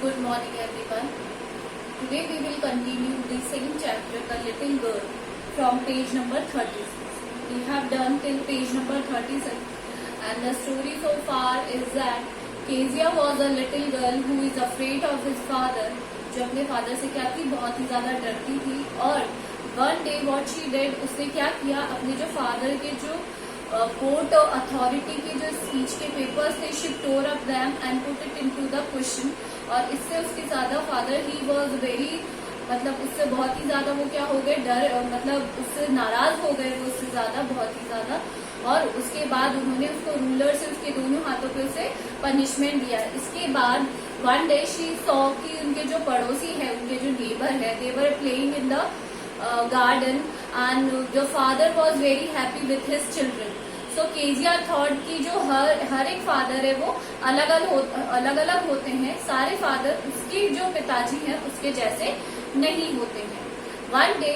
Good morning everyone. Today we will continue the second chapter, The Little Girl, from page number 36. We have done till page number 36 and the story so far is that Kezia was a little girl who is afraid of his father, जो अपने father से क्या थी, बहुत ही ज्यादा डरती थी. और one day what she did, उसने क्या किया, अपने जो फादर के जो कोर्ट अथॉरिटी के जो स्पीच के पेपर्स थे, she tore up them and put it into the question. और इससे उसके ज्यादा फादर ही वाज वेरी, मतलब उससे बहुत ही ज्यादा वो क्या हो गए, डर, मतलब उससे नाराज हो गए वो उससे ज्यादा, बहुत ही ज्यादा. और उसके बाद उन्होंने उसको रूलर से उसके दोनों हाथों पे उसे पनिशमेंट दिया. इसके बाद वन डे शी सॉ कि उनके जो पड़ोसी है, उनके जो नेबर है, they were playing in the garden and the father was very happy with his children. So Kezia thought कि जो हर एक फादर है वो अलग अलग होते हैं. सारे फादर उसके जो पिताजी हैं उसके जैसे नहीं होते हैं. वन डे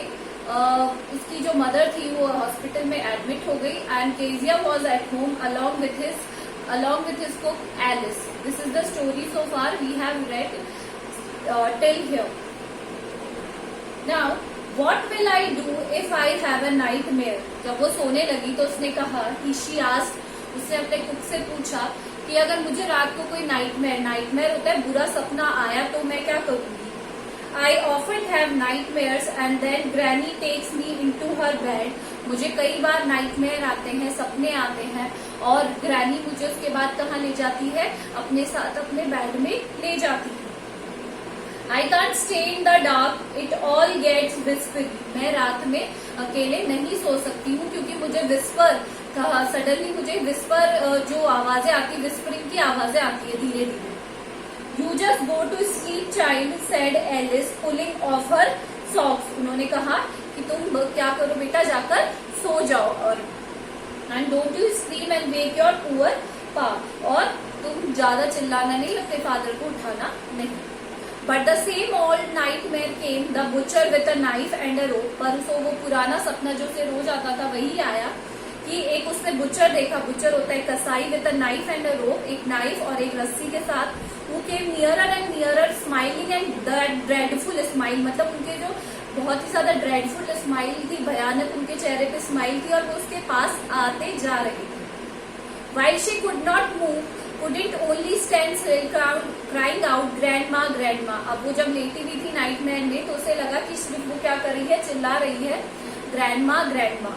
उसकी जो मदर थी वो हॉस्पिटल में एडमिट हो गई and Kezia was at home along with his cook Alice. This is the story so far we have read till here. Now what will I do if I have a nightmare? जब वो सोने लगी तो उसने कहा कि she asked, उसने अपने कुक से पूछा कि अगर मुझे रात को कोई नाइटमेयर होता है, बुरा सपना आया तो मैं क्या करूंगी. I often have nightmares and then Granny takes me into her bed. मुझे कई बार नाइटमेयर आते हैं, सपने आते हैं और ग्रैनी मुझे उसके बाद कहाँ ले जाती है, अपने साथ अपने बेड में ले जाती है. I can't stay in the dark, it all gets whispery. मैं रात में अकेले नहीं सो सकती हूँ क्योंकि मुझे विस्पर, सडनली मुझे विस्पर जो आवाजें आती, विस्परिंग की आवाजें आती है धीरे धीरे. You just go to sleep child, said Alice, pulling off her socks. उन्होंने कहा कि तुम क्या करो बेटा, जाकर सो जाओ. और and don't you scream and wake your poor pa. और तुम ज्यादा चिल्लाना नहीं, अपने फादर को उठाना नहीं. But the same old nightmare came, the butcher with a knife and a rope. पर उसको वो पुराना सपना जो उसे रोज आता था वही आया कि एक उसने बुचर देखा. बुचर होता है कसाई, with a knife and a rope, एक नाइफ और एक रस्सी के साथ. वो came nearer and nearer smiling and dreadful smile, मतलब उनके जो बहुत ही ज्यादा ड्रेडफुल स्माइल थी, भयानक उनके चेहरे पे स्माइल थी और वो उसके पास आते जा रहे थे. While she could not move, couldn't only stand still, crying out grandma grandma. अब वो जब लेटी हुई थी नाइटमेयर में तो उसे लगा कि सिर्फ वो क्या कर रही है, चिल्ला रही है grandma grandma.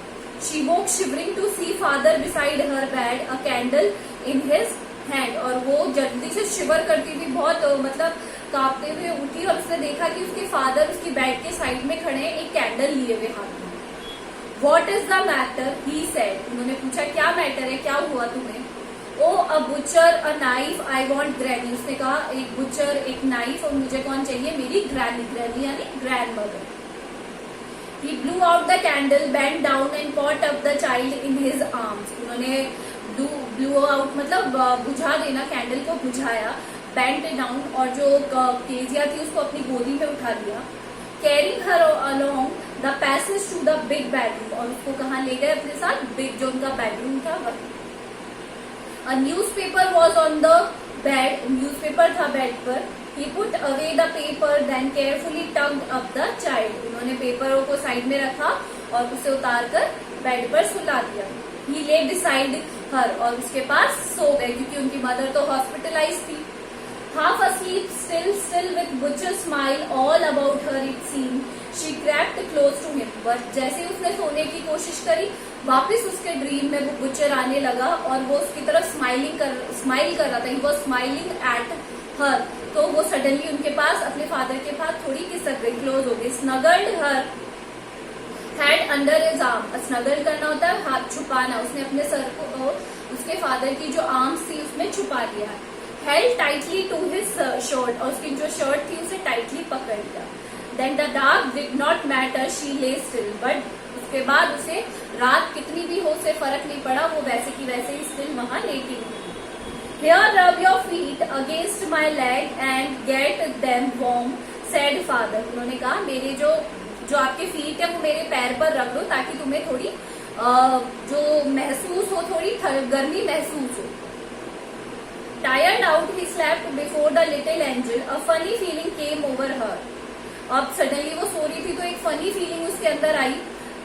She woke shivering to see father beside her bed, a candle in his hand. और वो जल्दी से शिवर करती थी, बहुत मतलब कांपते हुए उठी और उसने देखा कि उसके फादर उसकी बेड के साइड में खड़े हैं, एक कैंडल लिए हुए हाथ में. What is the matter? He said. उन्होंने पूछा क्या मैटर है, क्या हुआ तुम्हें. Oh, a butcher, a knife, I want granny. उसने कहा एक बुचर, एक नाइफ और मुझे कौन चाहिए, मेरी ग्रैनी यानी grandmother. He blew out the candle, bent down and caught up the child in his arms. उन्होंने blew out मतलब बुझा देना, कैंडल को बुझाया, bent down और जो केजिया थी उसको अपनी गोदी में उठा लिया. Carrying her along the passage to the big bedroom. और उसको कहाँ ले गए अपने साथ, बिग जो उनका बेडरूम था वही. A newspaper was on the bed. Newspaper था बेड पर. He put away the paper, then carefully tugged up the child. उन्होंने पेपरों को साइड में रखा और उसे उतारकर बेड पर सुला दिया. He lay beside her और उसके पास सो गए क्योंकि उनकी मदर तो हॉस्पिटलाइज थी. Half asleep, still with butcher's smile all about her it seemed, she crept close to him. बस जैसे उसने सोने की कोशिश करी, वापस उसके ड्रीम में वो बुचर आने लगा और वो उसकी तरफ स्माइल कर रहा था. He was smiling at her. तो वो सडनली उनके पास, अपने फादर के पास थोड़ी खिसक गई, क्लोज हो गई. Snuggled her head under his arm. Snuggle करना होता है हाथ छुपाना. उसने अपने सर को उसके फादर की जो आर्म्स थी उसमें छुपा लिया. Held tightly to his shirt. और उसकी जो शर्ट थी उसे टाइटली पकड़ लिया. Then the dark did not matter, she lay still. But उसके बाद उसे रात कितनी भी हो उसे फर्क नहीं पड़ा, वो वैसे की वैसे ही स्टिल वहां लेटी हुई. Here, rub your feet against my leg and get them warm, said father. उन्होंने कहा मेरे जो आपके फीट है वो मेरे पैर पर रख दो ताकि तुम्हें थोड़ी जो महसूस हो, थोड़ी गर्मी महसूस हो. Tired out, he slept before the little angel. A funny feeling came over her. अब सडनली वो सो रही थी तो एक फनी फीलिंग उसके अंदर आई.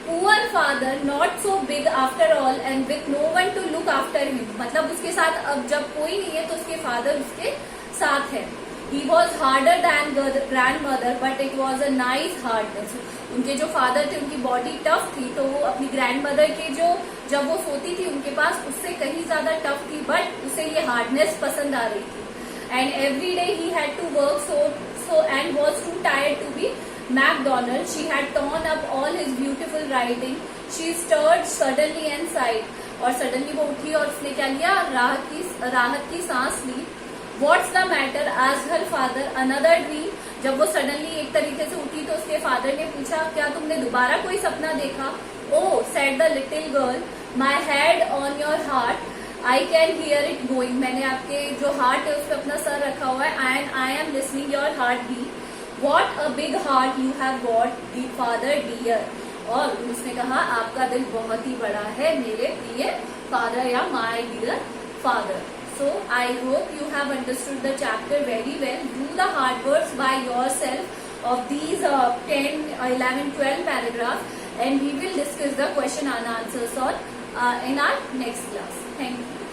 Poor father, not so big after all, and with no one to look after him. मतलब उसके साथ अब जब कोई नहीं है तो उसके फादर उसके साथ है. He was harder than grandmother, but it was a nice hardness. उनके जो फादर थे उनकी बॉडी टफ थी, तो वो अपनी ग्रैंडमदर के जो जब वो सोती थी उनके पास उससे कहीं ज्यादा टफ थी, बट उसे ये हार्डनेस पसंद आ रही थी. And every day he had to work so and was too tired to be MacDonald. She had torn up all his beautiful writing. She stirred suddenly and sighed. और suddenly वो उठी और उसने क्या लिया, राहत की सांस ली. What's the matter? asked her father. Another dream. जब वो सडनली एक तरीके से उठी तो उसके फादर ने पूछा, क्या तुमने दोबारा कोई सपना देखा? Oh, said the little girl, my head on your heart. I can hear it going. मैंने आपके जो हार्ट है उस पर अपना सर रखा हुआ है. And I am listening your heart beat. What a big heart you have got, the father dear. और उसने कहा, आपका दिल बहुत ही बड़ा है मेरे प्रिय फादर या my dear father. So I hope you have understood the chapter very well. Do the hard works by yourself of these 10, 11, 12 paragraphs, and we will discuss the question and answers on in our next class. Thank you.